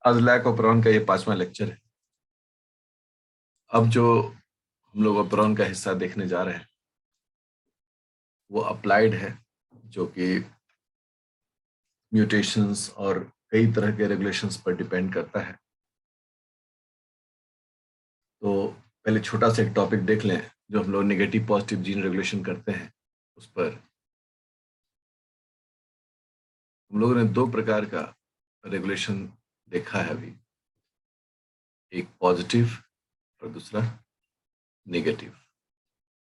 आज lac operon का ये 5वां लेक्चर है। अब जो हम लोग ऑपरॉन का हिस्सा देखने जा रहे हैं वो अप्लाइड है, जो कि म्यूटेशंस और कई तरह के रेगुलेशंस पर डिपेंड करता है। तो पहले छोटा सा एक टॉपिक देख लें जो हम लोग नेगेटिव पॉजिटिव जीन रेगुलेशन करते हैं। उस पर हम लोगों ने 2 प्रकार का रेगुलेशन देखा है अभी, एक पॉजिटिव और दूसरा नेगेटिव।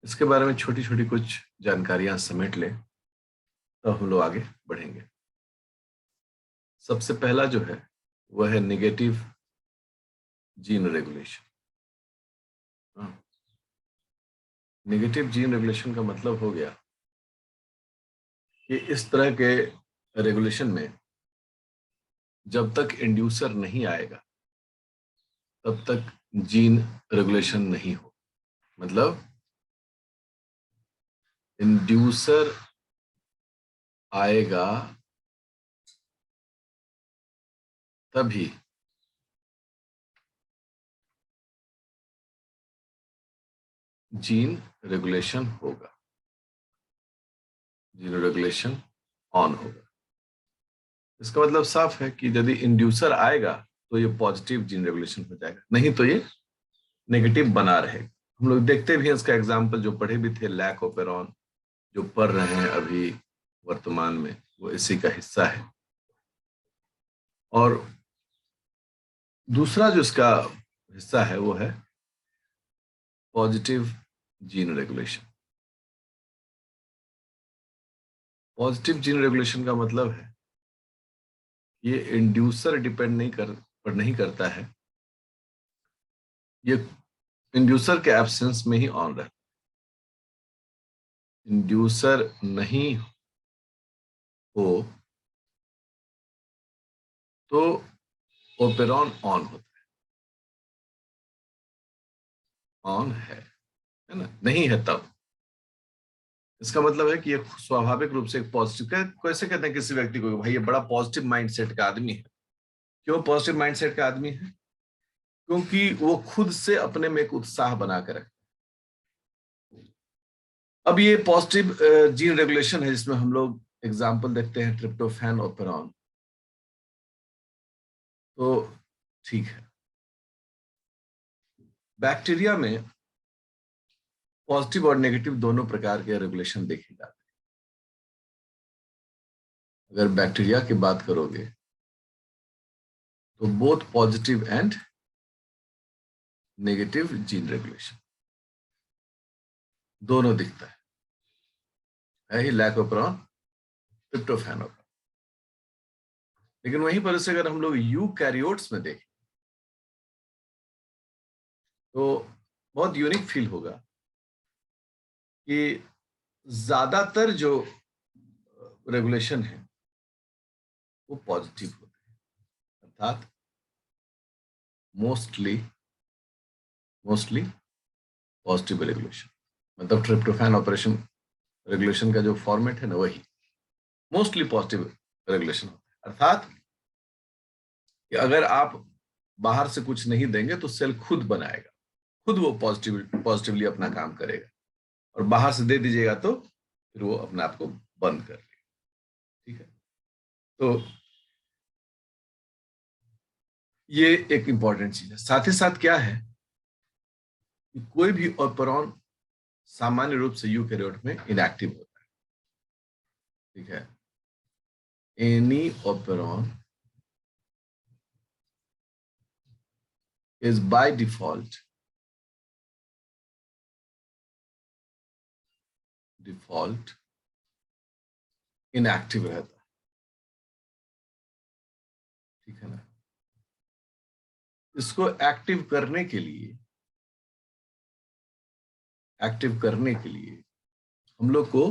इसके बारे में छोटी छोटी कुछ जानकारियां समेट लें तो हम लोग आगे बढ़ेंगे। सबसे पहला जो है वह है negative gene regulation. Negative gene regulation का मतलब हो गया कि इस तरह के रेगुलेशन में जब तक इंड्यूसर नहीं आएगा तब तक जीन रेगुलेशन नहीं हो। मतलब इंड्यूसर आएगा तभी जीन रेगुलेशन होगा, जीन रेगुलेशन ऑन होगा। इसका मतलब साफ है कि यदि इंड्यूसर आएगा तो ये पॉजिटिव जीन रेगुलेशन हो जाएगा, नहीं तो ये नेगेटिव बना रहेगा। हम लोग देखते भी हैं, इसका एग्जाम्पल जो पढ़े भी थे, लैक ऑपेरॉन जो पढ़ रहे हैं अभी वर्तमान में, वो इसी का हिस्सा है। और दूसरा जो इसका हिस्सा है वो है positive gene regulation. Positive gene regulation का मतलब है ये इंड्यूसर डिपेंड नहीं करता है, ये इंड्यूसर के एब्सेंस में ही ऑन रहता है। इंड्यूसर नहीं हो तो ओपेरॉन ऑन होता है, ऑन है ना, नहीं है तब। इसका मतलब है कि ये स्वाभाविक रूप से एक पॉजिटिव, कैसे कहते हैं किसी व्यक्ति को भाई ये बड़ा पॉजिटिव माइंडसेट का आदमी है। क्यों पॉजिटिव माइंडसेट का आदमी है? क्योंकि वो खुद से अपने में एक उत्साह बना कर रखता है। अब ये पॉजिटिव जीन रेगुलेशन है जिसमें हम लोग एग्जाम्पल देखते हैं ट्रिप्टोफैन, ओपेरॉन। तो ठीक है, बैक्टीरिया में पॉजिटिव और नेगेटिव दोनों प्रकार के रेगुलेशन देखे जाते हैं। अगर बैक्टीरिया की बात करोगे तो both positive and negative gene regulation दोनों दिखता है ही लैक ऑपेरॉन, ट्रिप्टोफैन ऑपेरॉन। लेकिन वहीं पर से अगर हम लोग यूकैरियोट्स में देखें तो बहुत यूनिक फील होगा कि ज्यादातर जो रेगुलेशन है वो पॉजिटिव होते हैं, अर्थात मोस्टली पॉजिटिव रेगुलेशन। मतलब ट्रिप्टोफैन ऑपरेशन रेगुलेशन का जो फॉर्मेट है ना, वही मोस्टली पॉजिटिव रेगुलेशन होता है। अर्थात कि अगर आप बाहर से कुछ नहीं देंगे तो सेल खुद बनाएगा, खुद वो पॉजिटिवली अपना काम करेगा, और बाहर से दे दीजिएगा तो फिर वो अपने आप को बंद कर लेगा। ठीक है, तो ये एक इंपॉर्टेंट चीज है। साथ ही साथ क्या है कि कोई भी ऑपरॉन सामान्य रूप से यूकैरियोट में इनएक्टिव होता है। ठीक है, any operon is by default inactive रहता है। ठीक है ना, इसको एक्टिव करने के लिए हम लोग को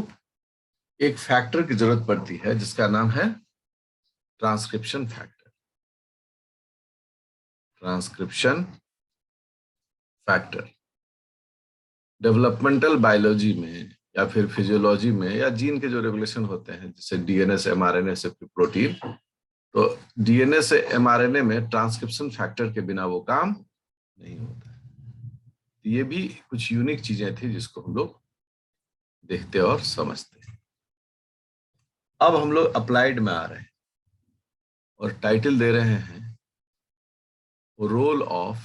एक फैक्टर की जरूरत पड़ती है जिसका नाम है transcription factor. Transcription factor developmental biology में या फिर फिजियोलॉजी में या जीन के जो रेगुलेशन होते हैं जैसे डीएनए से एमआरएनए से प्रोटीन, तो डीएनए से एमआरएनए में ट्रांसक्रिप्शन फैक्टर के बिना वो काम नहीं होता है। ये भी कुछ यूनिक चीजें थी जिसको हम लोग देखते और समझते हैं। अब हम लोग अप्लाइड में आ रहे हैं और टाइटल दे रहे हैं role of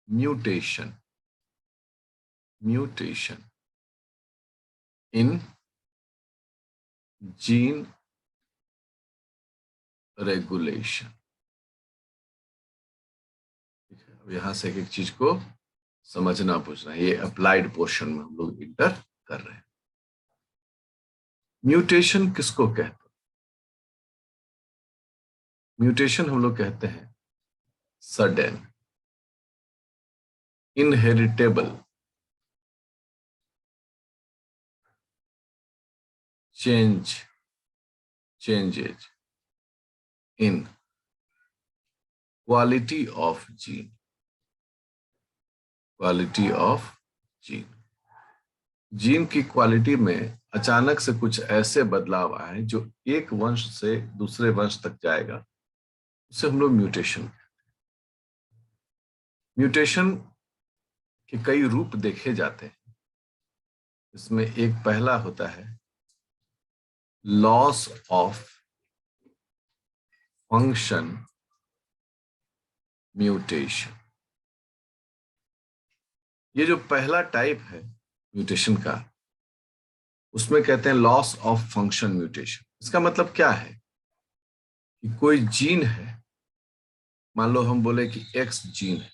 mutation in gene regulation. अब यहां से एक एक चीज को समझना पूछना है। ये अप्लाइड पोर्शन में हम लोग इंटर कर रहे हैं। म्यूटेशन किसको कहते हैं? म्यूटेशन हम लोग कहते हैं sudden inheritable changes in quality of gene gene की क्वालिटी में अचानक से कुछ ऐसे बदलाव आए जो एक वंश से दूसरे वंश तक जाएगा, उसे हम लोग म्यूटेशन। म्यूटेशन के कई रूप देखे जाते हैं। इसमें एक पहला होता है लॉस ऑफ फंक्शन म्यूटेशन। ये जो पहला टाइप है म्यूटेशन का, उसमें कहते हैं लॉस ऑफ फंक्शन म्यूटेशन। इसका मतलब क्या है कि कोई जीन है, मान लो हम बोले कि एक्स जीन है,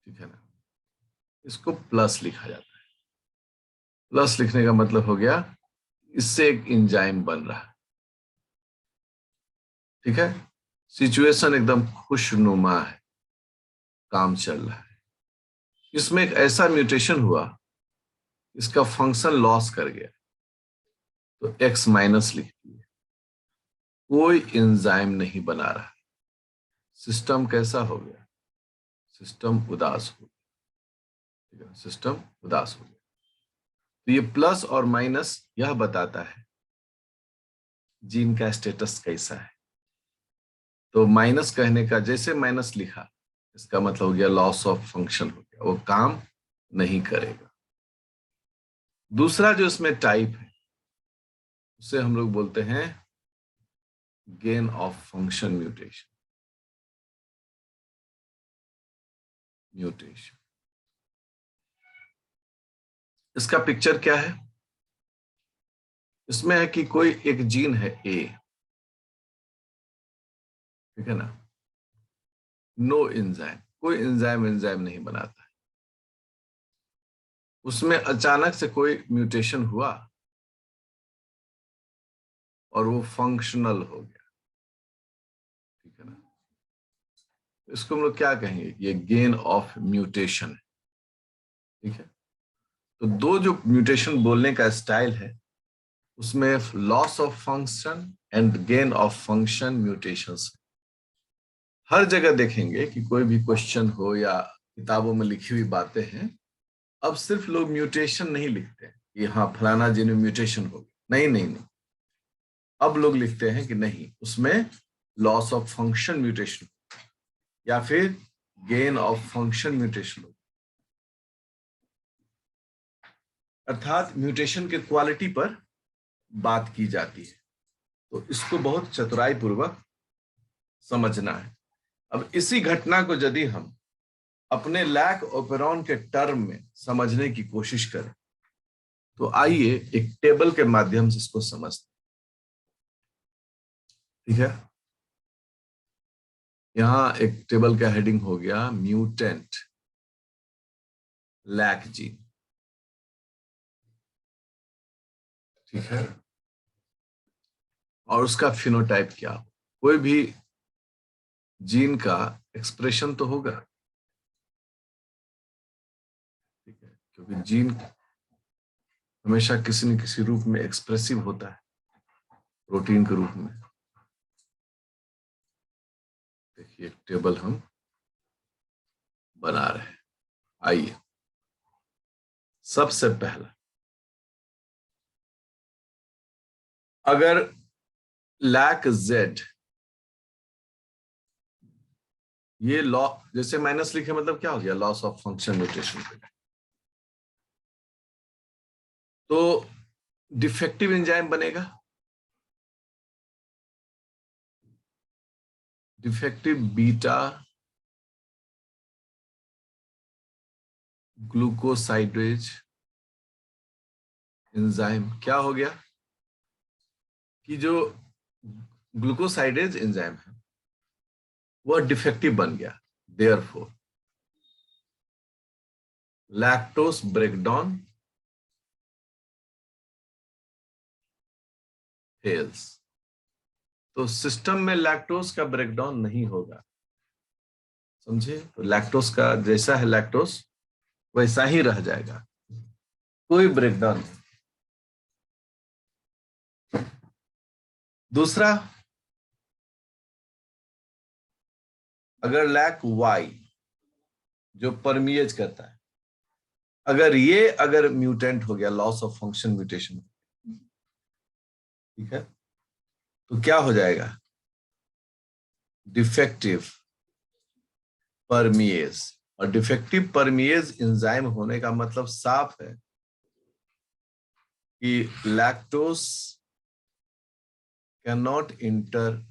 ठीक है ना, इसको प्लस लिखा जाता है। प्लस लिखने का मतलब हो गया इससे एक एंजाइम बन रहा है, ठीक है। सिचुएशन एकदम खुशनुमा है, काम चल रहा है। इसमें एक ऐसा म्यूटेशन हुआ, इसका फंक्शन लॉस कर गया, तो एक्स माइनस लिख दिए। कोई एंजाइम नहीं बना रहा, सिस्टम कैसा हो गया? सिस्टम उदास हो गया, ठीक है, सिस्टम उदास हो गया। तो ये प्लस और माइनस यह बताता है जीन का स्टेटस कैसा है। तो माइनस कहने का, जैसे माइनस लिखा, इसका मतलब हो गया लॉस ऑफ फंक्शन हो गया, वो काम नहीं करेगा। दूसरा जो इसमें टाइप है उसे हम लोग बोलते हैं गेन ऑफ फंक्शन म्यूटेशन। इसका पिक्चर क्या है? इसमें है कि कोई एक जीन है ए, ठीक है ना, नो एंजाइम, कोई एंजाइम नहीं बनाता है। उसमें अचानक से कोई म्यूटेशन हुआ और वो फंक्शनल हो गया, ठीक है ना। इसको हम लोग क्या कहेंगे? ये गेन ऑफ म्यूटेशन है, ठीक है। तो दो जो म्यूटेशन बोलने का स्टाइल है, उसमें loss of function and gain of function mutations. हर जगह देखेंगे कि कोई भी क्वेश्चन हो या किताबों में लिखी हुई बातें हैं, अब सिर्फ लोग म्यूटेशन नहीं लिखते हैं कि हाँ फलाना जीन में म्यूटेशन हो गया, नहीं नहीं नहीं। अब लोग लिखते हैं कि नहीं, उसमें लॉस ऑफ फंक्शन म्यूटेशन या फिर गेन ऑफ फंक्शन म्यूटेशन हो, अर्थात म्यूटेशन के क्वालिटी पर बात की जाती है। तो इसको बहुत चतुराई पूर्वक समझना है। अब इसी घटना को यदि हम अपने लैक ओपेरॉन के टर्म में समझने की कोशिश करें, तो आइए एक टेबल के माध्यम से इसको समझते हैं, ठीक है। यहां एक टेबल का हेडिंग हो गया म्यूटेंट लैक जीन, ठीक है। और उसका फिनोटाइप क्या हो? कोई भी जीन का एक्सप्रेशन तो होगा, ठीक है, क्योंकि जीन हमेशा किसी न किसी रूप में एक्सप्रेसिव होता है, प्रोटीन के रूप में। देखिए एक टेबल हम बना रहे हैं। आइए, सबसे पहला, अगर लैक जेड, ये लॉ, जैसे माइनस लिखे मतलब क्या हो गया, लॉस ऑफ फंक्शन म्यूटेशन। तो डिफेक्टिव एंजाइम बनेगा, डिफेक्टिव बीटा ग्लूकोसाइडेज एंजाइम। क्या हो गया कि जो ग्लूकोसाइडेज एंजाइम है वह डिफेक्टिव बन गया, देयरफॉर लैक्टोस ब्रेकडाउन फेल्स। तो सिस्टम में लैक्टोस का ब्रेकडाउन नहीं होगा, समझे? तो लैक्टोस का जैसा है लैक्टोस वैसा ही रह जाएगा, कोई ब्रेकडाउन नहीं। दूसरा, अगर लैक वाई जो परमिएज करता है, अगर म्यूटेंट हो गया, लॉस ऑफ फंक्शन म्यूटेशन, ठीक है, तो क्या हो जाएगा, डिफेक्टिव परमिएज। और डिफेक्टिव परमिएज एंजाइम होने का मतलब साफ है कि lactose can not inter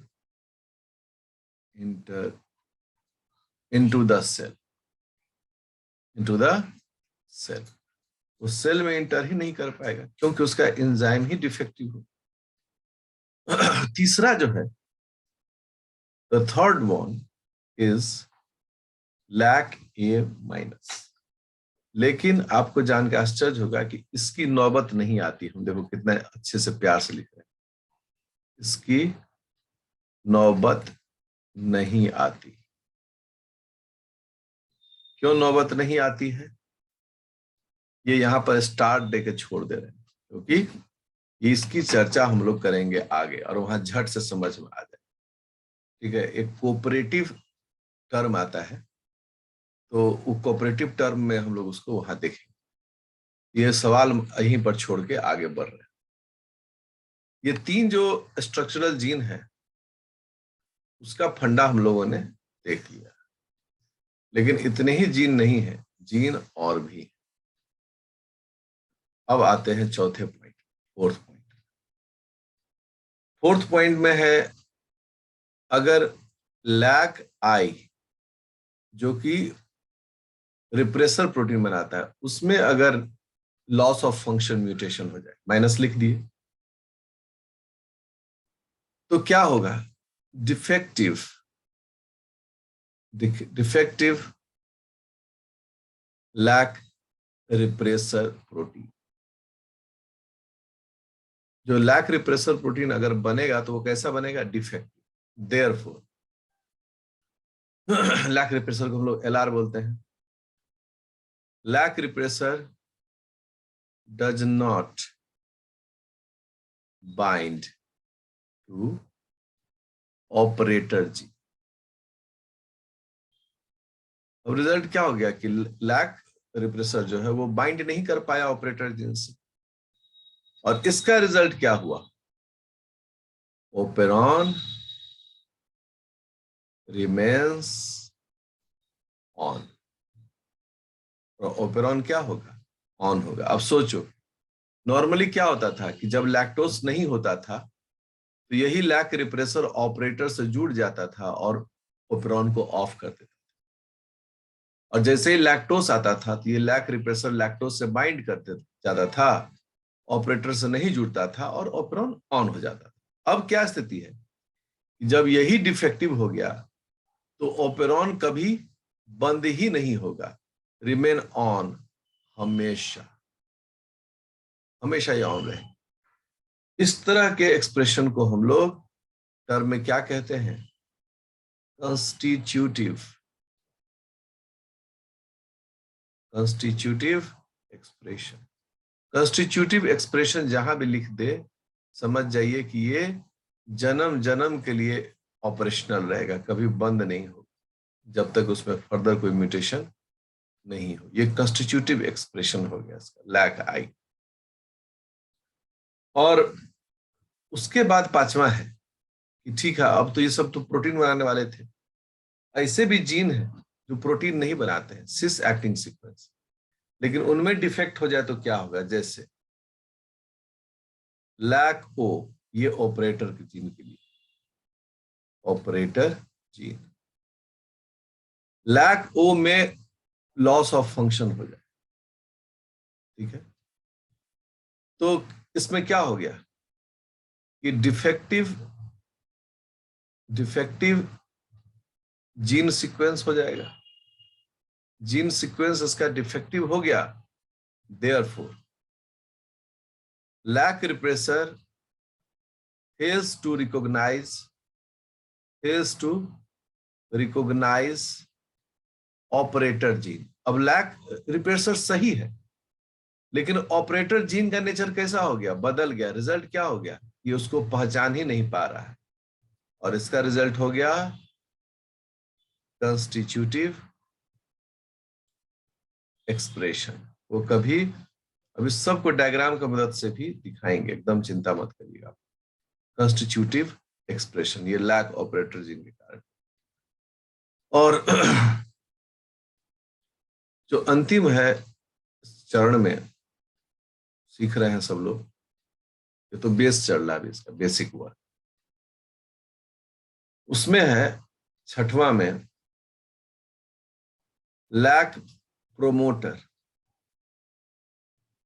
into the cell, into the cell, उस सेल में इंटर ही नहीं कर पाएगा क्योंकि उसका एंजाइम ही डिफेक्टिव हो। तीसरा जो है, the third one is lac a minus. लेकिन आपको जान के आश्चर्य होगा कि इसकी नौबत नहीं आती। हम देखो कितने अच्छे से प्यार से लिख रहे हैं, इसकी नौबत नहीं आती। क्यों नौबत नहीं आती है? ये यहां पर स्टार्ट दे के छोड़ दे रहे हैं क्योंकि इसकी चर्चा हम लोग करेंगे आगे और वहां झट से समझ में आ जाए। ठीक है, एक कोऑपरेटिव टर्म आता है, तो वो कोऑपरेटिव टर्म में हम लोग उसको वहां देखेंगे। ये सवाल यहीं पर छोड़ के आगे बढ़ रहे हैं। ये तीन जो स्ट्रक्चरल जीन है उसका फंडा हम लोगों ने देख लिया, लेकिन इतने ही जीन नहीं है, जीन और भी। अब आते हैं चौथे point, fourth point. Fourth point में है, अगर लैक आई जो कि रिप्रेसर प्रोटीन बनाता है उसमें अगर लॉस ऑफ फंक्शन म्यूटेशन हो जाए, माइनस लिख दिए, तो क्या होगा, डिफेक्टिव लैक रिप्रेसर प्रोटीन। जो लैक रिप्रेसर प्रोटीन अगर बनेगा तो वो कैसा बनेगा, डिफेक्टिव। देयरफॉर लैक रिप्रेसर को हम लोग एलआर बोलते हैं। Lac repressor does not bind to operator जी। अब रिजल्ट क्या हो गया कि लैक रिप्रेसर जो है वो बाइंड नहीं कर पाया ऑपरेटर जीन से, और इसका रिजल्ट क्या हुआ, ओपेरॉन रिमेन्स ऑन। और ओपेरॉन क्या होगा, ऑन होगा। अब सोचो, नॉर्मली क्या होता था कि जब लैक्टोस नहीं होता था तो यही लैक रिप्रेसर ऑपरेटर से जुड़ जाता था और ओपेरॉन को ऑफ कर देता था। और जैसे ही लैक्टोस आता था तो ये लैक रिप्रेसर लैक्टोस से बाइंड करते जाता था, ऑपरेटर से नहीं जुड़ता था और ओपेरॉन ऑन हो जाता था। अब क्या स्थिति है, जब यही डिफेक्टिव हो गया तो ओपेरॉन कभी बंद ही नहीं होगा, रिमेन ऑन, हमेशा हमेशा ये ऑन रहे। इस तरह के एक्सप्रेशन को हम लोग टर्म में क्या कहते हैं, कंस्टिट्यूटिव एक्सप्रेशन। कंस्टिट्यूटिव एक्सप्रेशन जहां भी लिख दे समझ जाइए कि ये जन्म जन्म के लिए ऑपरेशनल रहेगा, कभी बंद नहीं हो जब तक उसमें फर्दर कोई म्यूटेशन नहीं हो। ये कंस्टिट्यूटिव एक्सप्रेशन हो गया इसका, लैक आई। और उसके बाद पांचवा है कि ठीक है, अब तो ये सब तो प्रोटीन बनाने वाले थे। ऐसे भी जीन है जो प्रोटीन नहीं बनाते हैं, सिस एक्टिंग सीक्वेंस, लेकिन उनमें डिफेक्ट हो जाए तो क्या होगा, जैसे लैक ओ, ये ऑपरेटर के जीन के लिए, ऑपरेटर जीन, लैक ओ में लॉस ऑफ फंक्शन हो जाए, ठीक है। तो इसमें क्या हो गया कि डिफेक्टिव डिफेक्टिव जीन सीक्वेंस हो जाएगा, जीन सीक्वेंस इसका डिफेक्टिव हो गया, therefore lac repressor fails to recognize fails to recognize operator gene. अब लैक रिप्रेसर सही है, लेकिन ऑपरेटर जीन का नेचर कैसा हो गया, बदल गया। रिजल्ट क्या हो गया, ये उसको पहचान ही नहीं पा रहा है, और इसका रिजल्ट हो गया कंस्टिट्यूटिव एक्सप्रेशन। वो कभी, अभी सबको डायग्राम की मदद से भी दिखाएंगे, एकदम चिंता मत करिएगा। कंस्टिट्यूटिव एक्सप्रेशन, ये लैक ऑपरेटर जीन के कारण। और जो अंतिम है चरण में, सीख रहे हैं सब लोग, ये तो बेस चल रहा है इसका, बेसिक हुआ, उसमें है छठवां में लैक प्रोमोटर।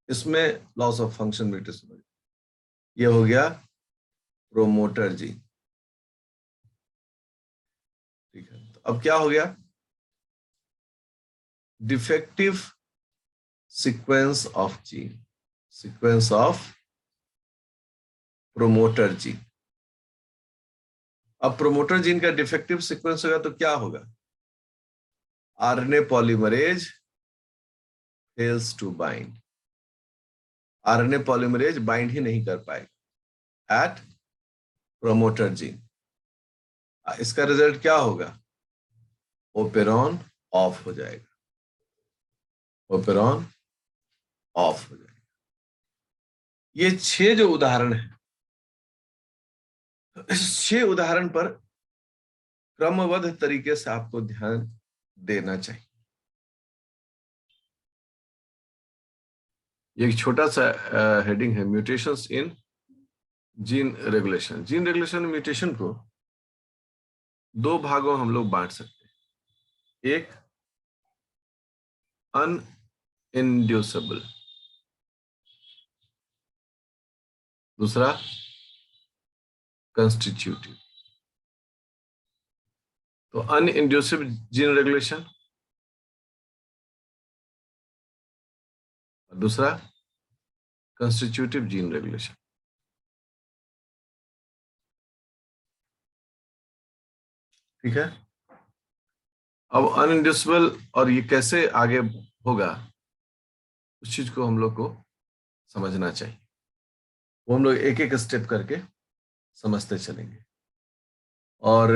इसमें लॉस ऑफ फंक्शन म्यूटेशन, ये हो गया प्रोमोटर जीन, ठीक है। तो अब क्या हो गया, defective sequence of gene, sequence of promoter gene. अब प्रोमोटर जीन का डिफेक्टिव सीक्वेंस होगा तो क्या होगा, RNA polymerase fails to bind, RNA polymerase bind ही नहीं कर पाएगा एट प्रोमोटर जीन। इसका रिजल्ट क्या होगा, ओपेरॉन ऑफ हो जाएगा, ओपेरॉन ऑफ हो जाएगा। ये 6 जो उदाहरण है, इस 6 उदाहरण पर क्रमबद्ध तरीके से आपको ध्यान देना चाहिए। ये एक छोटा सा हेडिंग है, म्यूटेशंस इन gene regulation. Gene regulation mutation को 2 भागों हम लोग बांट सकते हैं, एक अनइंड्यूसेबल, दूसरा कंस्टिट्यूटिव। तो अनइंड्यूसिव जीन रेगुलेशन, दूसरा कंस्टिट्यूटिव जीन रेगुलेशन, ठीक है। अब अनइंड्यूसिबल और ये कैसे आगे होगा, उस चीज को हम लोग को समझना चाहिए, वो हम लोग एक एक स्टेप करके समझते चलेंगे। और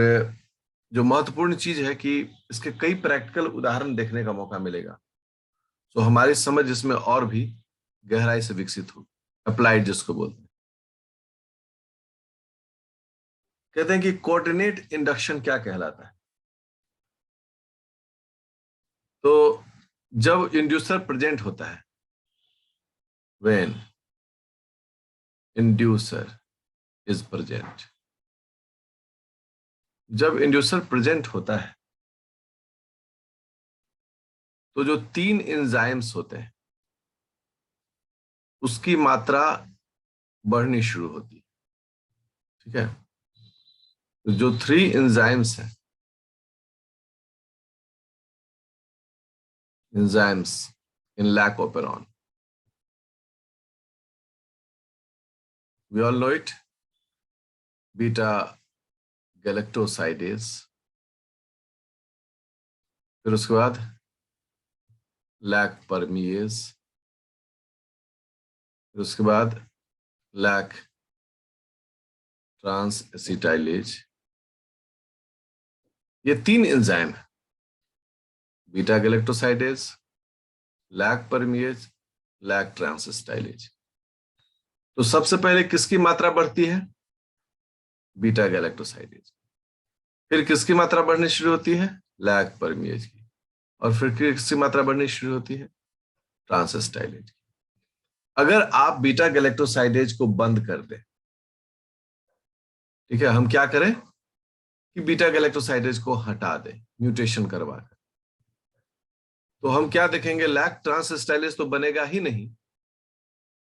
जो महत्वपूर्ण चीज है कि इसके कई प्रैक्टिकल उदाहरण देखने का मौका मिलेगा, तो हमारी समझ इसमें और भी गहराई से विकसित होगी, अप्लाइड जिसको बोलते हैं। कहते हैं कि कोऑर्डिनेट इंडक्शन क्या कहलाता है। तो जब इंड्यूसर प्रेजेंट होता है, व्हेन इंड्यूसर इज प्रेजेंट, जब इंड्यूसर प्रेजेंट होता है तो जो 3 एंजाइम्स होते हैं उसकी मात्रा बढ़नी शुरू होती है, ठीक है। तो जो 3 एंजाइम्स हैं, enzymes in lac operon, we all know it, beta galactosidase, फिर उसके बाद लैक परमिएज, फिर उसके बाद लैक ट्रांस एसिटाइलेज। ये 3 एंजाइम है, beta galactosidase, lac permease, lac transacetylase. तो सबसे पहले किसकी मात्रा बढ़ती है, बीटा गैलेक्टोसाइडेज। फिर किसकी मात्रा बढ़नी शुरू होती है? लैक परमिएज की। और फिर किसकी मात्रा बढ़नी शुरू होती है? ट्रांसएस्टाइलेज। अगर आप बीटा गैलेक्टोसाइडेज को बंद कर दें, ठीक है, हम क्या करें कि बीटा गैलेक्टोसाइडेज को हटा दें म्यूटेशन करवा कर, तो हम क्या देखेंगे? लैक ट्रांसएस्टाइलेज तो बनेगा ही नहीं,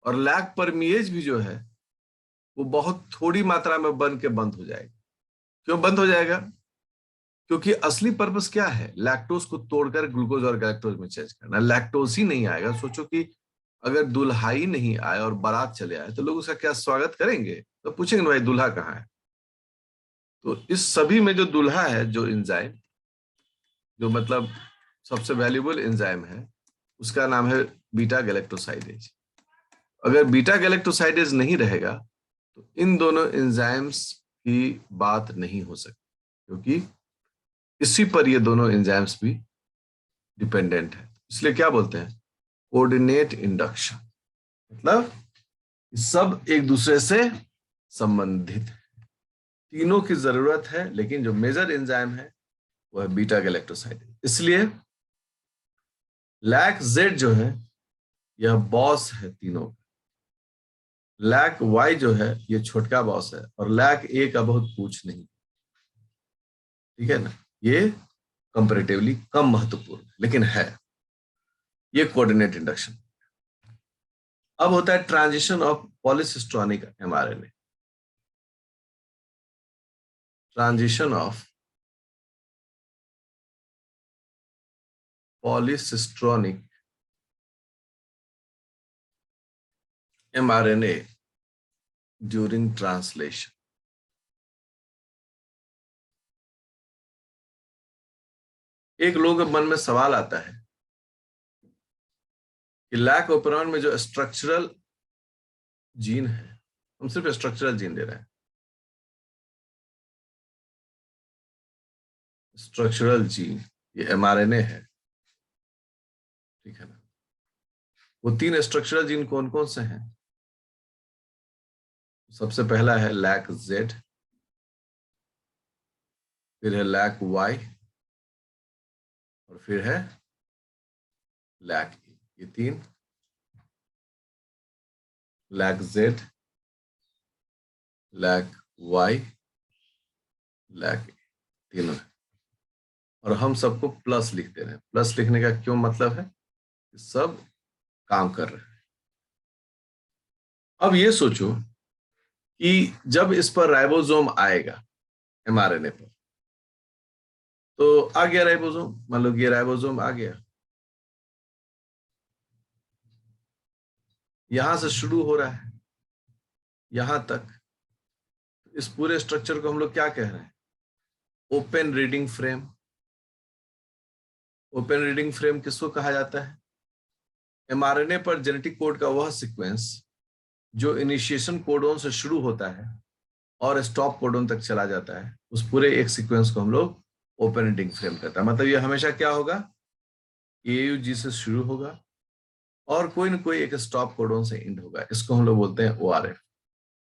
और लैक परमिएज भी जो है वो बहुत थोड़ी मात्रा में बन के बंद हो जाएगा। क्यों बंद हो जाएगा? क्योंकि असली पर्पस क्या है? लैक्टोज को तोड़कर ग्लूकोज और गैलेक्टोज में चेंज करना। लैक्टोज ही नहीं आएगा। सोचो कि अगर दुल्हा ही नहीं आए और बारात चले आए तो लोग उसका क्या स्वागत करेंगे? तो पूछेंगे भाई दूल्हा कहाँ है? तो इस सभी में जो दूल्हा है, जो एंजाइम, जो मतलब सबसे वैल्यूएबल एंजाइम है, उसका नाम है बीटा गैलेक्टोसाइडेज। अगर बीटा गैलेक्टोसाइडेज नहीं रहेगा तो इन दोनों एंजाइम्स की बात नहीं हो सकती, क्योंकि इसी पर ये दोनों एंजाइम्स भी डिपेंडेंट है। इसलिए क्या बोलते हैं? Coordinate induction. मतलब सब एक दूसरे से संबंधित है, तीनों की जरूरत है, लेकिन जो मेजर एंजाइम है वो है बीटा गैलेक्टोसाइडेज। इसलिए लैक जेड जो है यह बॉस है तीनों का। लैक वाई जो है ये छोटका बॉस है, और लैक ए का बहुत पूछ नहीं, ठीक है ना, ये कंपैरेटिवली कम महत्वपूर्ण लेकिन है। ये कोऑर्डिनेट इंडक्शन। अब होता है transition of polycistronic mRNA. Transition of polycistronic mRNA during translation. एक लोगों के मन में सवाल आता है कि लैक ओपेरॉन में जो स्ट्रक्चरल जीन है, हम सिर्फ स्ट्रक्चरल जीन दे रहे हैं, स्ट्रक्चरल जीन, ये एमआरएनए है, ठीक है ना। वो 3 स्ट्रक्चरल जीन कौन कौन से हैं? सबसे पहला है लैक जेड, फिर है लैक वाई, और फिर है लैक ई। ये 3, lac Z, lac Y, lac E, तीनों है। और हम सबको प्लस लिख दे रहे हैं। प्लस लिखने का क्यों मतलब है? सब काम कर रहे हैं। अब ये सोचो कि जब इस पर राइबोसोम आएगा एमआरएनए पर, तो आ गया राइबोसोम, मान लो ये राइबोसोम आ गया, यहां से शुरू हो रहा है यहां तक। इस पूरे स्ट्रक्चर को हम लोग क्या कह रहे हैं? Open reading frame. Open reading frame किसको कहा जाता है? एमआरएनए पर जेनेटिक कोड का वह सीक्वेंस जो इनिशिएशन कोडोन से शुरू होता है और स्टॉप कोडोन तक चला जाता है, उस पूरे एक सीक्वेंस को हम लोग ओपन रीडिंग फ्रेम कहता है। मतलब ये हमेशा क्या होगा? AUG से शुरू होगा और कोई ना कोई एक स्टॉप कोडोन से एंड होगा। इसको हम लोग बोलते हैं ORF।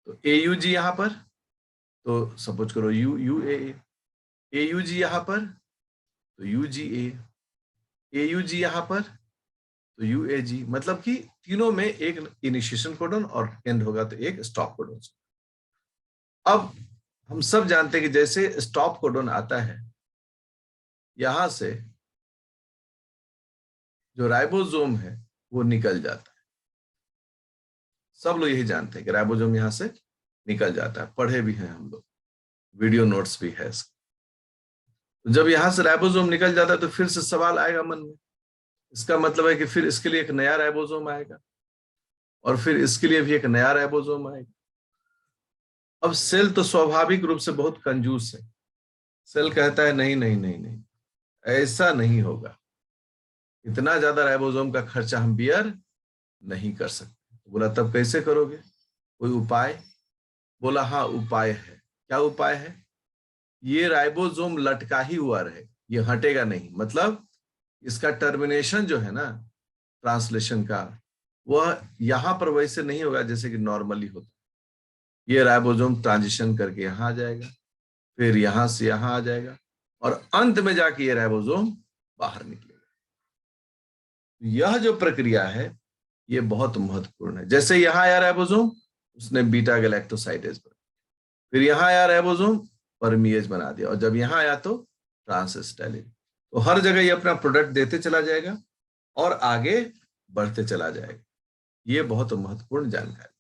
तो AUG यहां पर, तो सपोज करो UUAA, AUG यहां पर तो UGA, AUG यहां पर तो UAG। मतलब कि तीनों में एक इनिशिएशन कोडन और एंड होगा तो एक स्टॉप कोडन। अब हम सब जानते हैं कि जैसे स्टॉप कोडन आता है, यहां से जो राइबोसोम है वो निकल जाता है। सब लोग यही जानते हैं कि राइबोसोम यहां से निकल जाता है, पढ़े भी हैं हम लोग, वीडियो नोट्स भी है इसका। तो जब यहां से राइबोसोम निकल जाता है तो फिर से सवाल आएगा मन में। इसका मतलब है कि फिर इसके लिए एक नया राइबोसोम आएगा, और फिर इसके लिए भी एक नया राइबोसोम आएगा। अब सेल तो स्वाभाविक रूप से बहुत कंजूस है। सेल कहता है नहीं नहीं नहीं नहीं, ऐसा नहीं होगा, इतना ज्यादा राइबोसोम का खर्चा हम बियर नहीं कर सकते। तो बोला तब कैसे करोगे? कोई उपाय? बोला हाँ उपाय है। क्या उपाय है? ये राइबोसोम लटका ही हुआ रहे, ये हटेगा नहीं। मतलब इसका टर्मिनेशन जो है ना ट्रांसलेशन का, वह यहां पर वैसे नहीं होगा जैसे कि नॉर्मली होता। ये राइबोसोम ट्रांजिशन करके यहाँ आ जाएगा, फिर यहां से यहां आ जाएगा और अंत में जाके ये राइबोसोम बाहर निकलेगा। यह जो प्रक्रिया है ये बहुत महत्वपूर्ण है। जैसे यहां आया राइबोसोम, उसने बीटा गैलेक्टोसाइडेज बना, फिर यहां आया राइबोसोम, परमिएज बना दिया, और जब यहां आया तो ट्रांसस्टाइलेज। तो हर जगह ये अपना प्रोडक्ट देते चला जाएगा और आगे बढ़ते चला जाएगा। ये बहुत महत्वपूर्ण जानकारी।